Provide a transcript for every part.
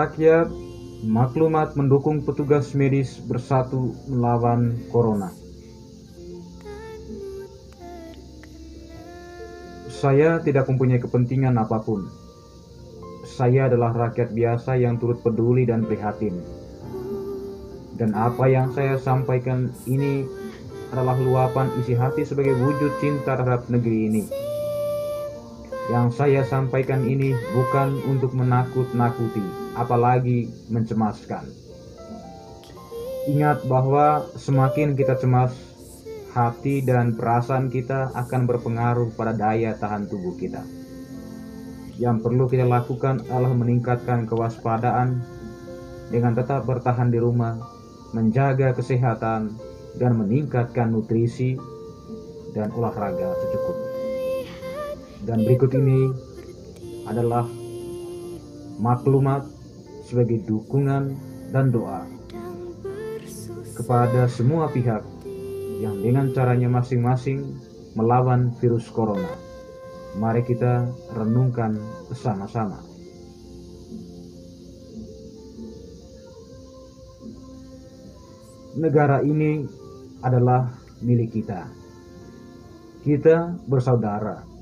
Rakyat maklumat mendukung petugas medis bersatu melawan corona. Saya tidak mempunyai kepentingan apapun. Saya adalah rakyat biasa yang turut peduli dan prihatin. Dan apa yang saya sampaikan ini adalah luapan isi hati sebagai wujud cinta terhadap negeri ini. Yang saya sampaikan ini bukan untuk menakut-nakuti, apalagi mencemaskan. Ingat bahwa semakin kita cemas, hati dan perasaan kita akan berpengaruh pada daya tahan tubuh kita. Yang perlu kita lakukan adalah meningkatkan kewaspadaan dengan tetap bertahan di rumah, menjaga kesehatan, dan meningkatkan nutrisi dan olahraga secukupnya. Dan berikut ini adalah maklumat sebagai dukungan dan doa kepada semua pihak yang dengan caranya masing-masing melawan virus corona. Mari kita renungkan bersama-sama. Negara ini adalah milik kita. Kita bersaudara.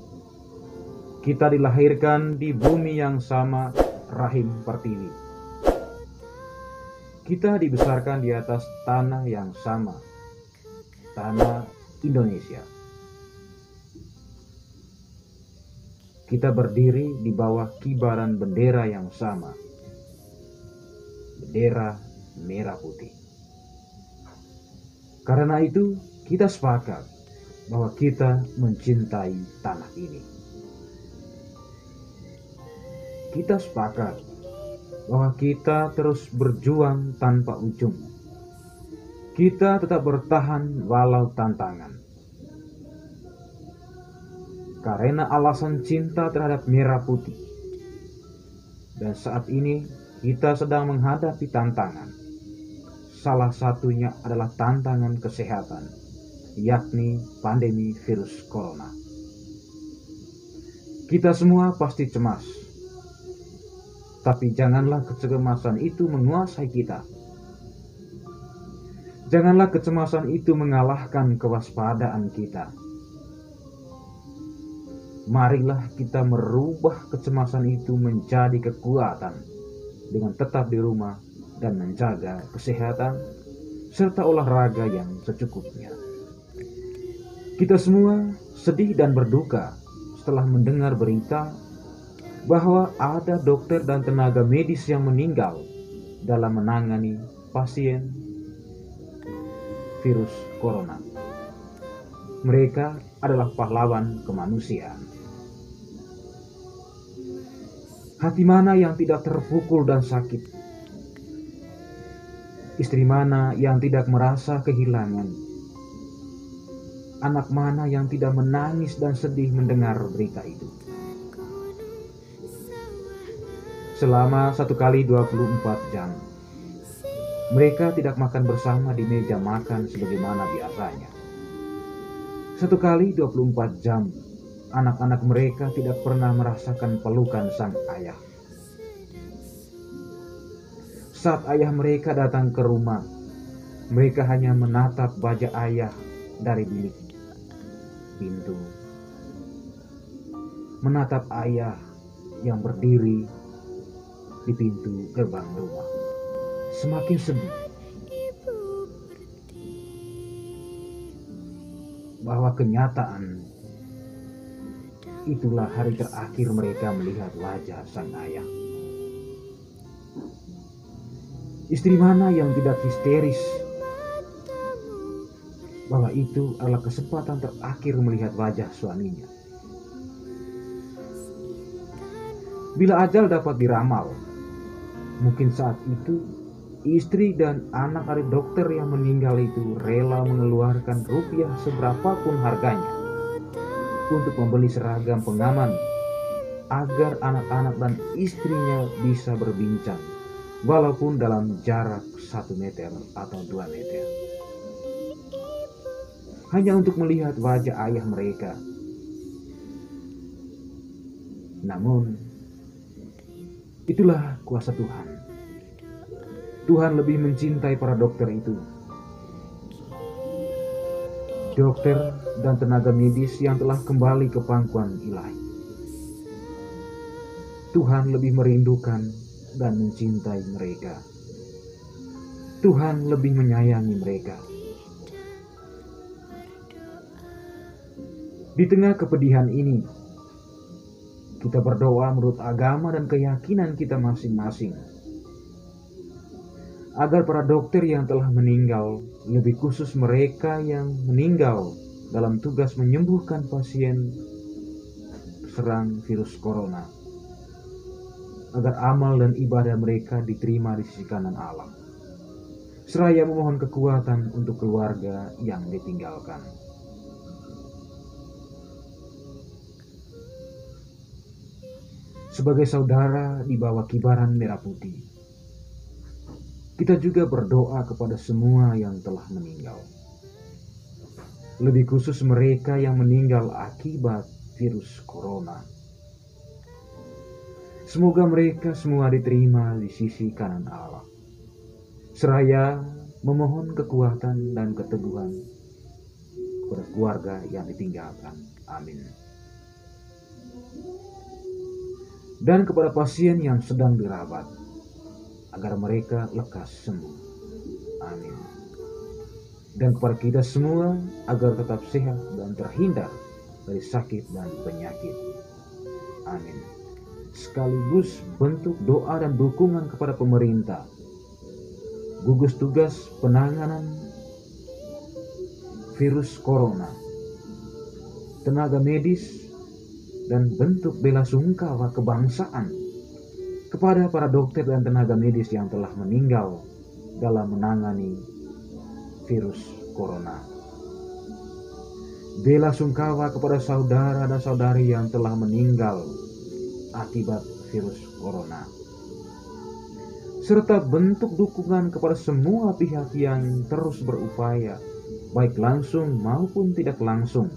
Kita dilahirkan di bumi yang sama, rahim pertiwi. Kita dibesarkan di atas tanah yang sama, tanah Indonesia. Kita berdiri di bawah kibaran bendera yang sama, bendera merah putih. Karena itu, kita sepakat bahwa kita mencintai tanah ini. Kita sepakat bahwa kita terus berjuang tanpa ujung. Kita tetap bertahan walau tantangan. Karena alasan cinta terhadap merah putih. Dan saat ini kita sedang menghadapi tantangan. Salah satunya adalah tantangan kesehatan, yakni pandemi virus corona. Kita semua pasti cemas. Tapi janganlah kecemasan itu menguasai kita. Janganlah kecemasan itu mengalahkan kewaspadaan kita. Marilah kita merubah kecemasan itu menjadi kekuatan dengan tetap di rumah dan menjaga kesehatan serta olahraga yang secukupnya. Kita semua sedih dan berduka setelah mendengar berita bahwa ada dokter dan tenaga medis yang meninggal dalam menangani pasien virus corona. Mereka adalah pahlawan kemanusiaan. Hati mana yang tidak terpukul dan sakit? Istri mana yang tidak merasa kehilangan? Anak mana yang tidak menangis dan sedih mendengar berita itu? Selama 1 kali 24 jam, mereka tidak makan bersama di meja makan sebagaimana biasanya. 1 kali 24 jam, anak-anak mereka tidak pernah merasakan pelukan sang ayah. Saat ayah mereka datang ke rumah, mereka hanya menatap wajah ayah dari bilik pintu. Menatap ayah yang berdiri di pintu gerbang rumah. Semakin sedih bahwa kenyataan itulah hari terakhir mereka melihat wajah sang ayah. Istri mana yang tidak histeris bahwa itu adalah kesempatan terakhir melihat wajah suaminya. Bila ajal dapat diramal, mungkin saat itu istri dan anak dari dokter yang meninggal itu rela mengeluarkan rupiah seberapapun harganya untuk membeli seragam pengaman agar anak-anak dan istrinya bisa berbincang walaupun dalam jarak 1 meter atau 2 meter. Hanya untuk melihat wajah ayah mereka. Namun, itulah kuasa Tuhan. Tuhan lebih mencintai para dokter itu. Dokter dan tenaga medis yang telah kembali ke pangkuan ilahi. Tuhan lebih merindukan dan mencintai mereka. Tuhan lebih menyayangi mereka. Di tengah kepedihan ini, kita berdoa menurut agama dan keyakinan kita masing-masing, agar para dokter yang telah meninggal, lebih khusus mereka yang meninggal dalam tugas menyembuhkan pasien terserang virus corona, agar amal dan ibadah mereka diterima di sisi kanan Allah, seraya memohon kekuatan untuk keluarga yang ditinggalkan. Sebagai saudara di bawah kibaran merah putih, kita juga berdoa kepada semua yang telah meninggal, lebih khusus mereka yang meninggal akibat virus corona. Semoga mereka semua diterima di sisi kanan Allah, seraya memohon kekuatan dan keteguhan kepada keluarga yang ditinggalkan. Amin. Dan kepada pasien yang sedang dirawat, agar mereka lekas sembuh. Amin. Dan kepada kita semua, agar tetap sehat dan terhindar dari sakit dan penyakit. Amin. Sekaligus bentuk doa dan dukungan kepada pemerintah, gugus tugas penanganan virus corona, tenaga medis, dan bentuk bela sungkawa kebangsaan kepada para dokter dan tenaga medis yang telah meninggal dalam menangani virus corona. Bela sungkawa kepada saudara dan saudari yang telah meninggal akibat virus corona, serta bentuk dukungan kepada semua pihak yang terus berupaya, baik langsung maupun tidak langsung,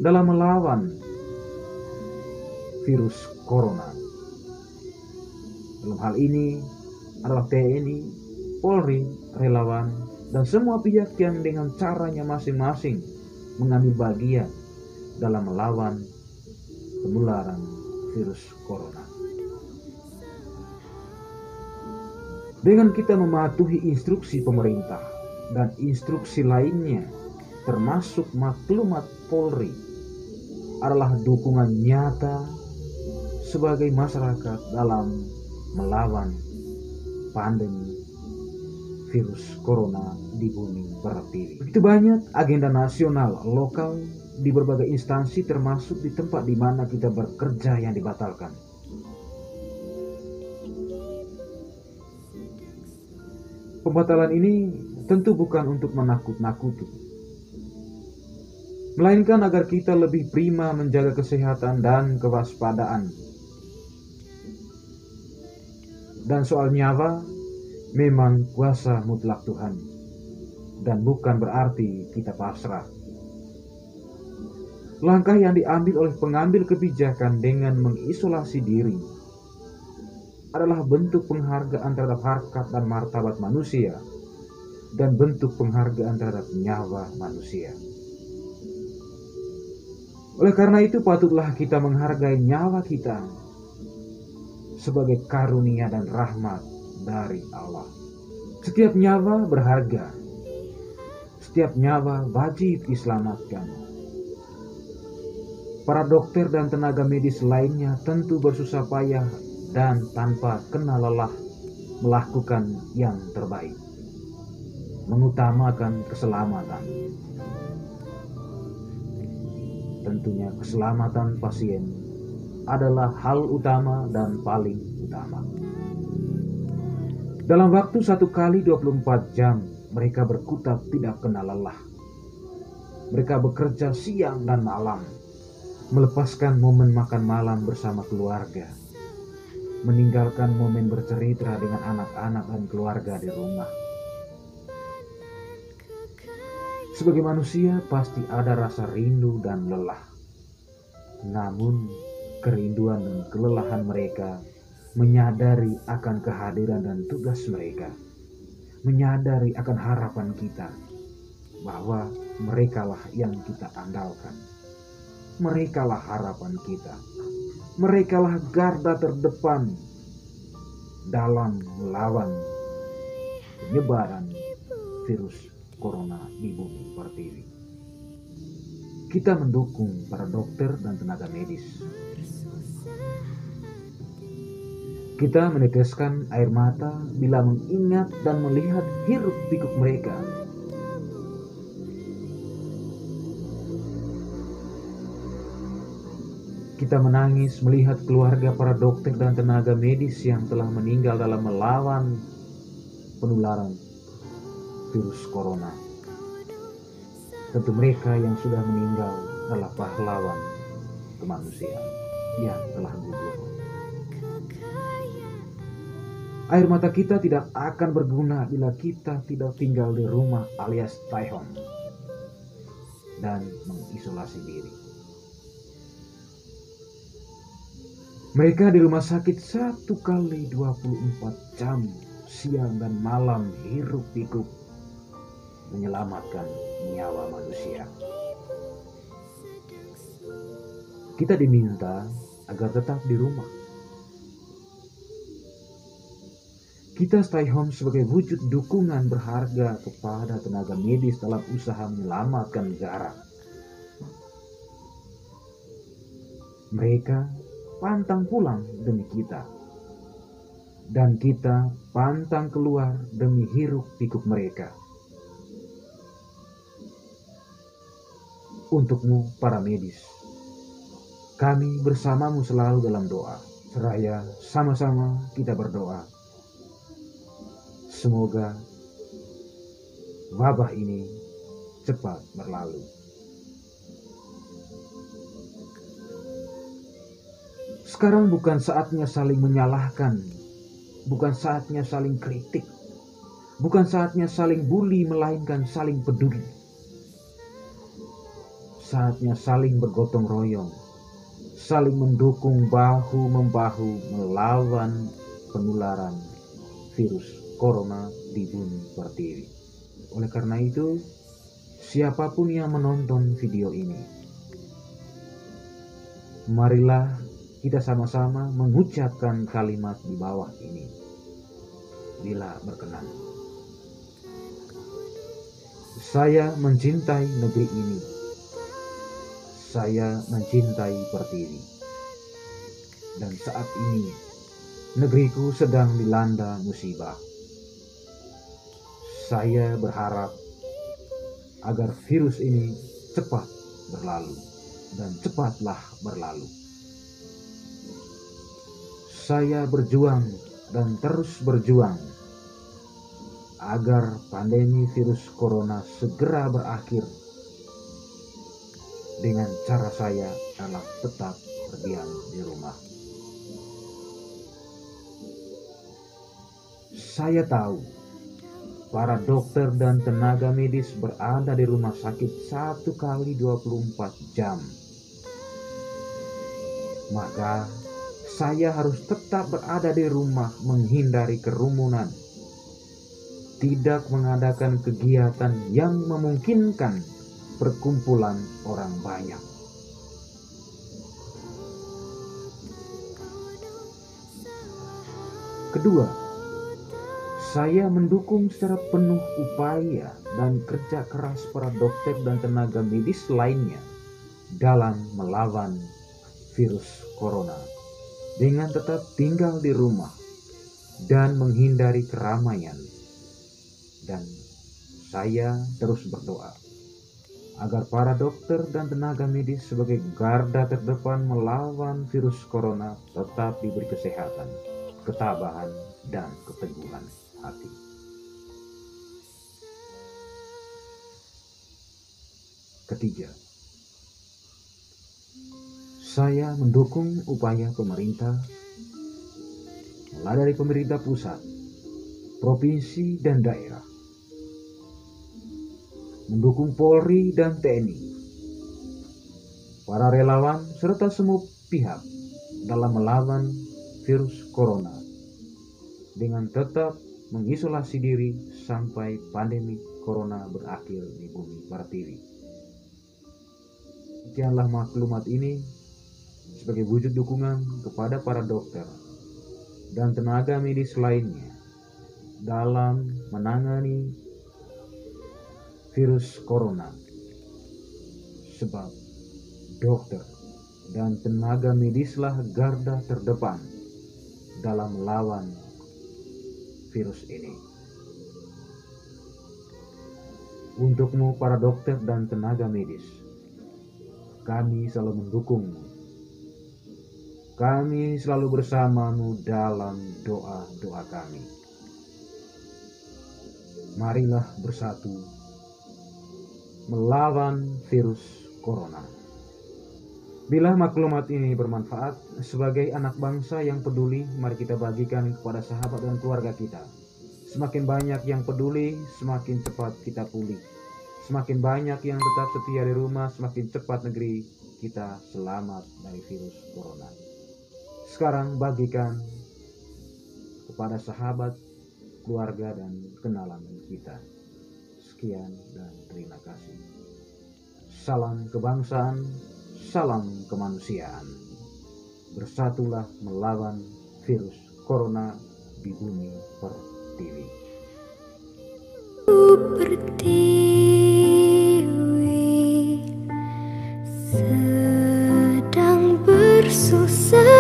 dalam melawan virus corona. Dalam hal ini adalah TNI, Polri, relawan, dan semua pihak yang dengan caranya masing-masing mengambil bagian dalam melawan penularan virus corona. Dengan kita mematuhi instruksi pemerintah dan instruksi lainnya, termasuk maklumat Polri, adalah dukungan nyata sebagai masyarakat dalam melawan pandemi virus corona di bumi pertiwi. Begitu banyak agenda nasional, lokal, di berbagai instansi, termasuk di tempat di mana kita bekerja, yang dibatalkan. Pembatalan ini tentu bukan untuk menakut-nakuti, melainkan agar kita lebih prima menjaga kesehatan dan kewaspadaan. Dan soal nyawa, memang kuasa mutlak Tuhan, dan bukan berarti kita pasrah. Langkah yang diambil oleh pengambil kebijakan dengan mengisolasi diri adalah bentuk penghargaan terhadap harkat dan martabat manusia, dan bentuk penghargaan terhadap nyawa manusia. Oleh karena itu, patutlah kita menghargai nyawa kita sebagai karunia dan rahmat dari Allah. Setiap nyawa berharga, setiap nyawa wajib diselamatkan. Para dokter dan tenaga medis lainnya tentu bersusah payah dan tanpa kenal lelah melakukan yang terbaik, mengutamakan keselamatan. Tentunya keselamatan pasien adalah hal utama dan paling utama. Dalam waktu 1 kali 24 jam, mereka berkutat tidak kenal lelah. Mereka bekerja siang dan malam, melepaskan momen makan malam bersama keluarga, meninggalkan momen bercerita dengan anak-anak dan keluarga di rumah. Sebagai manusia pasti ada rasa rindu dan lelah. Namun kerinduan dan kelelahan mereka menyadari akan kehadiran dan tugas mereka, menyadari akan harapan kita bahwa merekalah yang kita andalkan. Merekalah harapan kita. Merekalah garda terdepan dalam melawan penyebaran virus corona di bumi pertiwi. Kita mendukung para dokter dan tenaga medis. Kita meneteskan air mata bila mengingat dan melihat hiruk pikuk mereka. Kita menangis melihat keluarga para dokter dan tenaga medis yang telah meninggal dalam melawan penularan virus corona. Tentu mereka yang sudah meninggal adalah pahlawan kemanusiaan yang telah gugur. Air mata kita tidak akan berguna bila kita tidak tinggal di rumah alias stay home dan mengisolasi diri. Mereka di rumah sakit 1 kali 24 jam siang dan malam hiruk pikuk menyelamatkan nyawa manusia. Kita diminta agar tetap di rumah. Kita stay home sebagai wujud dukungan berharga kepada tenaga medis dalam usaha menyelamatkan negara. Mereka pantang pulang demi kita, dan kita pantang keluar demi hiruk pikuk mereka. Untukmu para medis, kami bersamamu selalu dalam doa. Seraya sama-sama kita berdoa. Semoga wabah ini cepat berlalu. Sekarang bukan saatnya saling menyalahkan, bukan saatnya saling kritik, bukan saatnya saling bully, melainkan saling peduli. Saatnya saling bergotong royong, saling mendukung bahu-membahu melawan penularan virus corona di bumi pertiwi. Oleh karena itu, siapapun yang menonton video ini, marilah kita sama-sama mengucapkan kalimat di bawah ini, bila berkenan. Saya mencintai negeri ini. Saya mencintai pertiwi. Dan saat ini, negeriku sedang dilanda musibah. Saya berharap agar virus ini cepat berlalu, dan cepatlah berlalu. Saya berjuang dan terus berjuang agar pandemi virus corona segera berakhir. Dengan cara saya adalah tetap berdiam di rumah. Saya tahu para dokter dan tenaga medis berada di rumah sakit 1 kali 24 jam. Maka saya harus tetap berada di rumah menghindari kerumunan. Tidak mengadakan kegiatan yang memungkinkan perkumpulan orang banyak. Kedua, saya mendukung secara penuh upaya dan kerja keras para dokter dan tenaga medis lainnya dalam melawan virus corona dengan tetap tinggal di rumah dan menghindari keramaian. Dan saya terus berdoa agar para dokter dan tenaga medis sebagai garda terdepan melawan virus corona tetap diberi kesehatan, ketabahan, dan keteguhan hati. Ketiga, saya mendukung upaya pemerintah, mulai dari pemerintah pusat, provinsi, dan daerah, mendukung Polri dan TNI, para relawan, serta semua pihak dalam melawan virus corona dengan tetap mengisolasi diri sampai pandemi corona berakhir di bumi Pertiwi. Demikianlah maklumat ini sebagai wujud dukungan kepada para dokter dan tenaga medis lainnya dalam menangani virus corona, sebab dokter dan tenaga medislah garda terdepan dalam melawan virus ini. Untukmu para dokter dan tenaga medis, kami selalu mendukungmu. Kami selalu bersamamu dalam doa-doa kami. Marilah bersatu melawan virus corona. Bila maklumat ini bermanfaat, sebagai anak bangsa yang peduli, mari kita bagikan kepada sahabat dan keluarga kita. Semakin banyak yang peduli, semakin cepat kita pulih. Semakin banyak yang tetap setia di rumah, semakin cepat negeri kita selamat dari virus corona. Sekarang bagikan kepada sahabat, keluarga, dan kenalan kita. Sekian dan terima kasih. Salam kebangsaan, salam kemanusiaan. Bersatulah melawan virus corona di bumi Pertiwi. Pertiwi sedang bersusah.